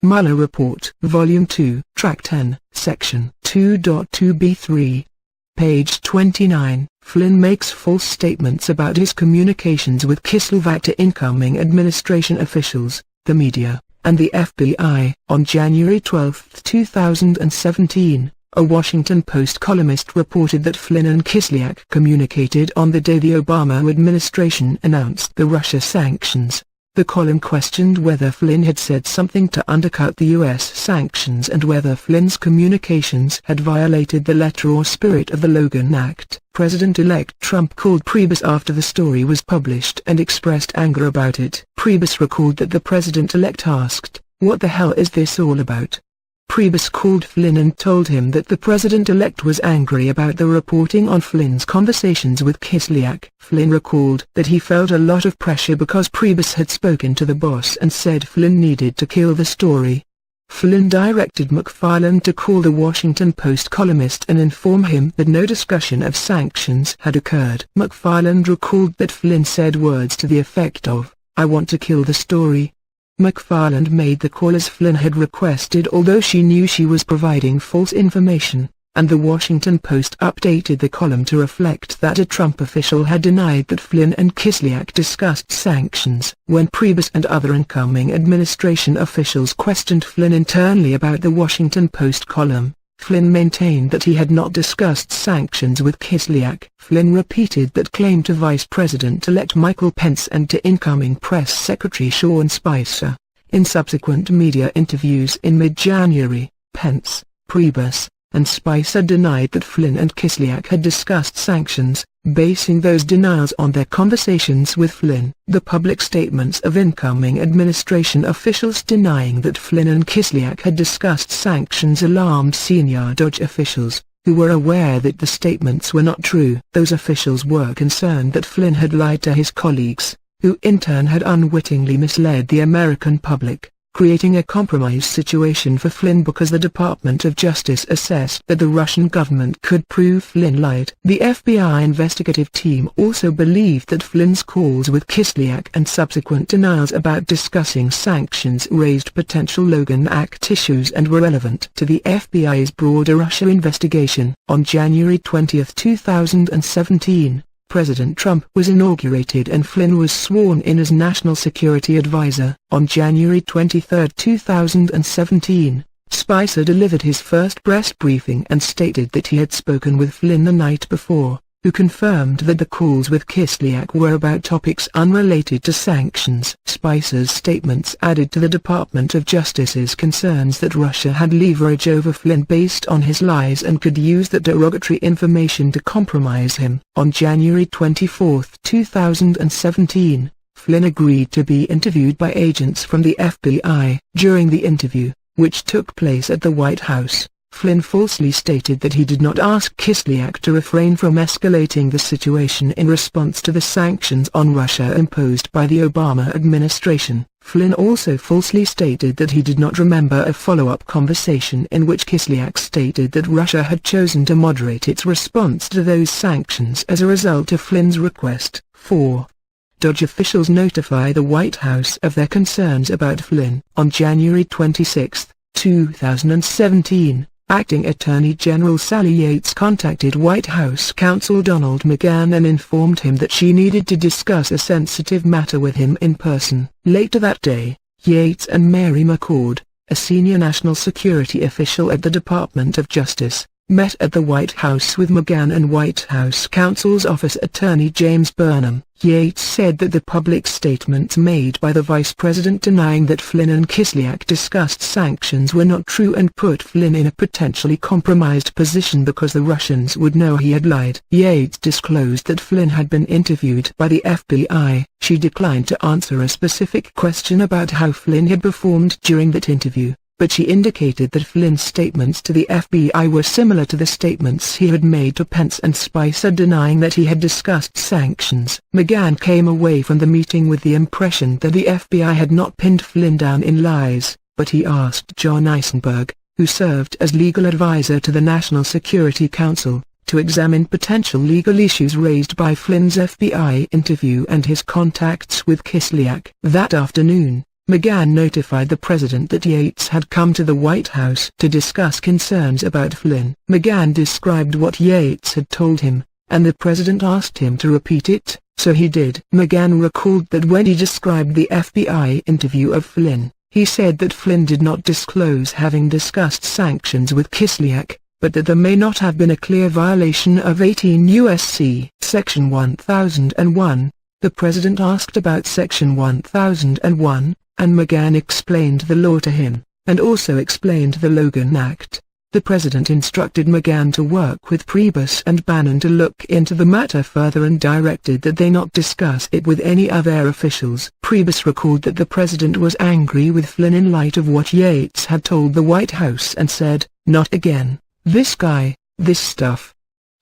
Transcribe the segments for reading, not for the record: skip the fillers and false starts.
Mueller Report, Volume 2, Track 10, Section 2.2.B.3. Page 29, Flynn makes false statements about his communications with Kislyak to incoming administration officials, the media, and the FBI. On January 12, 2017, a Washington Post columnist reported that Flynn and Kislyak communicated on the day the Obama administration announced the Russia sanctions. The column questioned whether Flynn had said something to undercut the U.S. sanctions and whether Flynn's communications had violated the letter or spirit of the Logan Act. President-elect Trump called Priebus after the story was published and expressed anger about it. Priebus recalled that the president-elect asked, "What the hell is this all about?" Priebus called Flynn and told him that the president-elect was angry about the reporting on Flynn's conversations with Kislyak. Flynn recalled that he felt a lot of pressure because Priebus had spoken to the boss and said Flynn needed to kill the story. Flynn directed McFarland to call the Washington Post columnist and inform him that no discussion of sanctions had occurred. McFarland recalled that Flynn said words to the effect of, "I want to kill the story." McFarland made the call as Flynn had requested, although she knew she was providing false information, and the Washington Post updated the column to reflect that a Trump official had denied that Flynn and Kislyak discussed sanctions. When Priebus and other incoming administration officials questioned Flynn internally about the Washington Post column, Flynn maintained that he had not discussed sanctions with Kislyak. Flynn repeated that claim to Vice President-elect Michael Pence and to incoming Press Secretary Sean Spicer. In subsequent media interviews in mid-January, Pence, Priebus, and Spicer denied that Flynn and Kislyak had discussed sanctions, basing those denials on their conversations with Flynn. The public statements of incoming administration officials denying that Flynn and Kislyak had discussed sanctions alarmed senior DOJ officials, who were aware that the statements were not true. Those officials were concerned that Flynn had lied to his colleagues, who in turn had unwittingly misled the American public, creating a compromise situation for Flynn because the Department of Justice assessed that the Russian government could prove Flynn lied. The FBI investigative team also believed that Flynn's calls with Kislyak and subsequent denials about discussing sanctions raised potential Logan Act issues and were relevant to the FBI's broader Russia investigation. On January 20, 2017, President Trump was inaugurated and Flynn was sworn in as National Security Advisor. On January 23, 2017, Spicer delivered his first press briefing and stated that he had spoken with Flynn the night before, who confirmed that the calls with Kislyak were about topics unrelated to sanctions. Spicer's statements added to the Department of Justice's concerns that Russia had leverage over Flynn based on his lies and could use that derogatory information to compromise him. On January 24, 2017, Flynn agreed to be interviewed by agents from the FBI. During the interview, which took place at the White House, Flynn falsely stated that he did not ask Kislyak to refrain from escalating the situation in response to the sanctions on Russia imposed by the Obama administration. Flynn also falsely stated that he did not remember a follow-up conversation in which Kislyak stated that Russia had chosen to moderate its response to those sanctions as a result of Flynn's request. 4. DOJ officials notify the White House of their concerns about Flynn. On January 26, 2017, Acting Attorney General Sally Yates contacted White House counsel Donald McGahn and informed him that she needed to discuss a sensitive matter with him in person. Later that day, Yates and Mary McCord, a senior national security official at the Department of Justice, met at the White House with McGahn and White House counsel's office attorney James Burnham. Yates said that the public statements made by the vice president denying that Flynn and Kislyak discussed sanctions were not true and put Flynn in a potentially compromised position because the Russians would know he had lied. Yates disclosed that Flynn had been interviewed by the FBI. She declined to answer a specific question about how Flynn had performed during that interview, but she indicated that Flynn's statements to the FBI were similar to the statements he had made to Pence and Spicer denying that he had discussed sanctions. McGahn came away from the meeting with the impression that the FBI had not pinned Flynn down in lies, but he asked John Eisenberg, who served as legal advisor to the National Security Council, to examine potential legal issues raised by Flynn's FBI interview and his contacts with Kislyak. That afternoon, McGahn notified the president that Yates had come to the White House to discuss concerns about Flynn. McGahn described what Yates had told him, and the president asked him to repeat it, so he did. McGahn recalled that when he described the FBI interview of Flynn, he said that Flynn did not disclose having discussed sanctions with Kislyak, but that there may not have been a clear violation of 18 U.S.C. Section 1001. The president asked about Section 1001, and McGahn explained the law to him, and also explained the Logan Act. The president instructed McGahn to work with Priebus and Bannon to look into the matter further and directed that they not discuss it with any other officials. Priebus recalled that the president was angry with Flynn in light of what Yates had told the White House and said, "Not again, this guy, this stuff."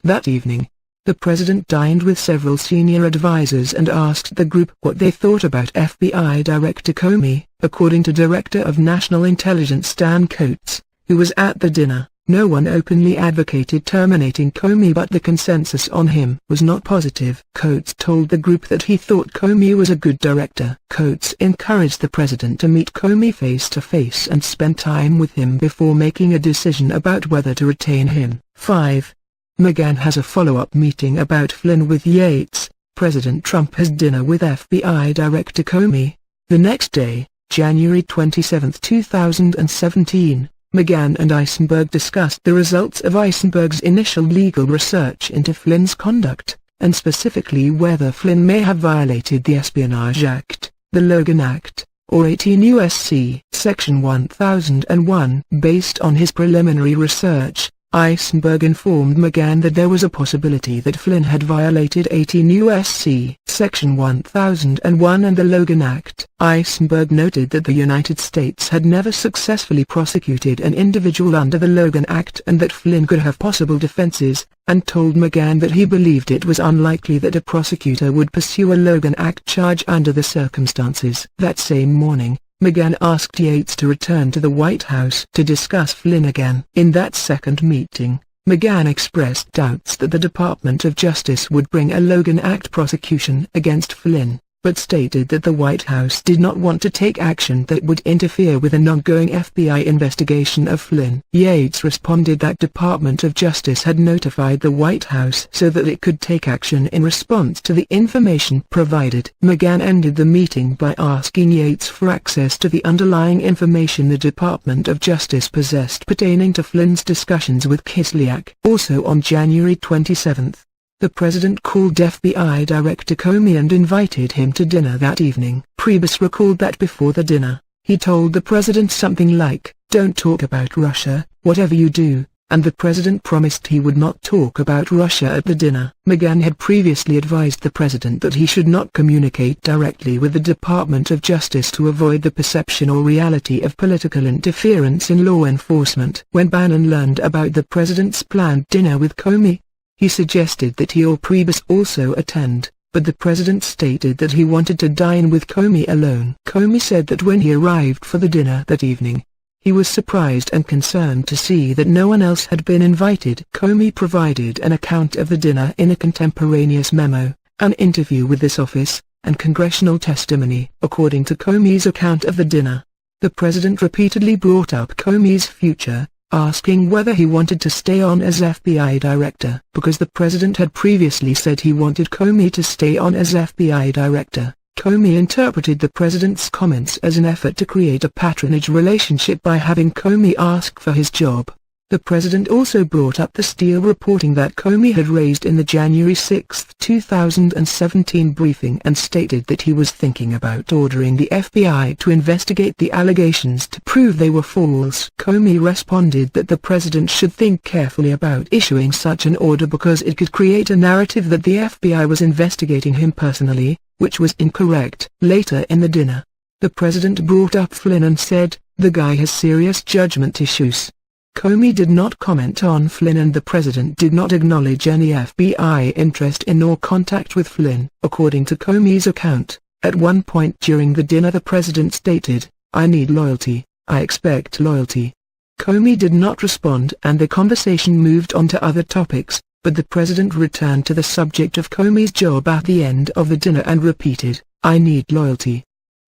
That evening, the president dined with several senior advisers and asked the group what they thought about FBI Director Comey. According to Director of National Intelligence Stan Coates, who was at the dinner, no one openly advocated terminating Comey, but the consensus on him was not positive. Coates told the group that he thought Comey was a good director. Coates encouraged the president to meet Comey face-to-face and spend time with him before making a decision about whether to retain him. 5. McGahn has a follow-up meeting about Flynn with Yates. President Trump has dinner with FBI Director Comey. The next day, January 27, 2017, McGahn and Eisenberg discussed the results of Eisenberg's initial legal research into Flynn's conduct, and specifically whether Flynn may have violated the Espionage Act, the Logan Act, or 18 U.S.C. Section 1001. Based on his preliminary research, Eisenberg informed McGahn that there was a possibility that Flynn had violated 18 U.S.C. Section 1001 and the Logan Act. Eisenberg noted that the United States had never successfully prosecuted an individual under the Logan Act and that Flynn could have possible defenses, and told McGahn that he believed it was unlikely that a prosecutor would pursue a Logan Act charge under the circumstances. That same morning, McGahn asked Yates to return to the White House to discuss Flynn again. In that second meeting, McGahn expressed doubts that the Department of Justice would bring a Logan Act prosecution against Flynn, but stated that the White House did not want to take action that would interfere with an ongoing FBI investigation of Flynn. Yates responded that Department of Justice had notified the White House so that it could take action in response to the information provided. McGahn ended the meeting by asking Yates for access to the underlying information the Department of Justice possessed pertaining to Flynn's discussions with Kislyak. Also on January 27, the president called FBI Director Comey and invited him to dinner that evening. Priebus recalled that before the dinner, he told the president something like, "Don't talk about Russia, whatever you do," and the president promised he would not talk about Russia at the dinner. McGahn had previously advised the president that he should not communicate directly with the Department of Justice to avoid the perception or reality of political interference in law enforcement. When Bannon learned about the president's planned dinner with Comey, he suggested that he or Priebus also attend, but the president stated that he wanted to dine with Comey alone. Comey said that when he arrived for the dinner that evening, he was surprised and concerned to see that no one else had been invited. Comey provided an account of the dinner in a contemporaneous memo, an interview with this office, and congressional testimony. According to Comey's account of the dinner, the president repeatedly brought up Comey's future, asking whether he wanted to stay on as FBI director. Because the president had previously said he wanted Comey to stay on as FBI director, Comey interpreted the president's comments as an effort to create a patronage relationship by having Comey ask for his job. The president also brought up the Steele reporting that Comey had raised in the January 6, 2017 briefing and stated that he was thinking about ordering the FBI to investigate the allegations to prove they were false. Comey responded that the president should think carefully about issuing such an order because it could create a narrative that the FBI was investigating him personally, which was incorrect. Later in the dinner, the president brought up Flynn and said, "The guy has serious judgment issues." Comey did not comment on Flynn and the president did not acknowledge any FBI interest in or contact with Flynn. According to Comey's account, at one point during the dinner the president stated, "I need loyalty, I expect loyalty." Comey did not respond and the conversation moved on to other topics, but the president returned to the subject of Comey's job at the end of the dinner and repeated, "I need loyalty."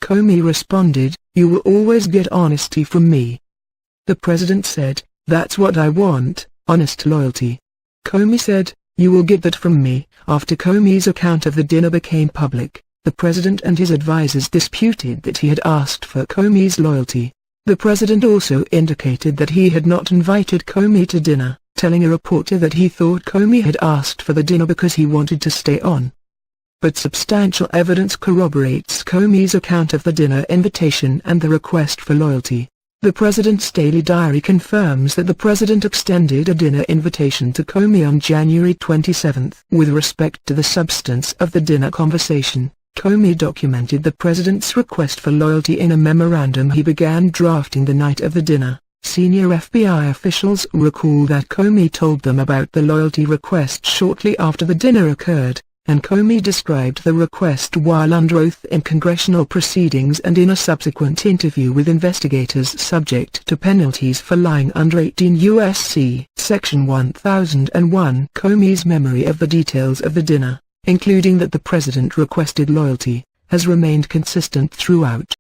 Comey responded, "You will always get honesty from me." The president said, "That's what I want, honest loyalty." Comey said, "You will get that from me." After Comey's account of the dinner became public, the president and his advisers disputed that he had asked for Comey's loyalty. The president also indicated that he had not invited Comey to dinner, telling a reporter that he thought Comey had asked for the dinner because he wanted to stay on. But substantial evidence corroborates Comey's account of the dinner invitation and the request for loyalty. The president's daily diary confirms that the president extended a dinner invitation to Comey on January 27. With respect to the substance of the dinner conversation, Comey documented the president's request for loyalty in a memorandum he began drafting the night of the dinner. Senior FBI officials recall that Comey told them about the loyalty request shortly after the dinner occurred, and Comey described the request while under oath in congressional proceedings and in a subsequent interview with investigators subject to penalties for lying under 18 U.S.C. Section 1001. Comey's memory of the details of the dinner, including that the president requested loyalty, has remained consistent throughout.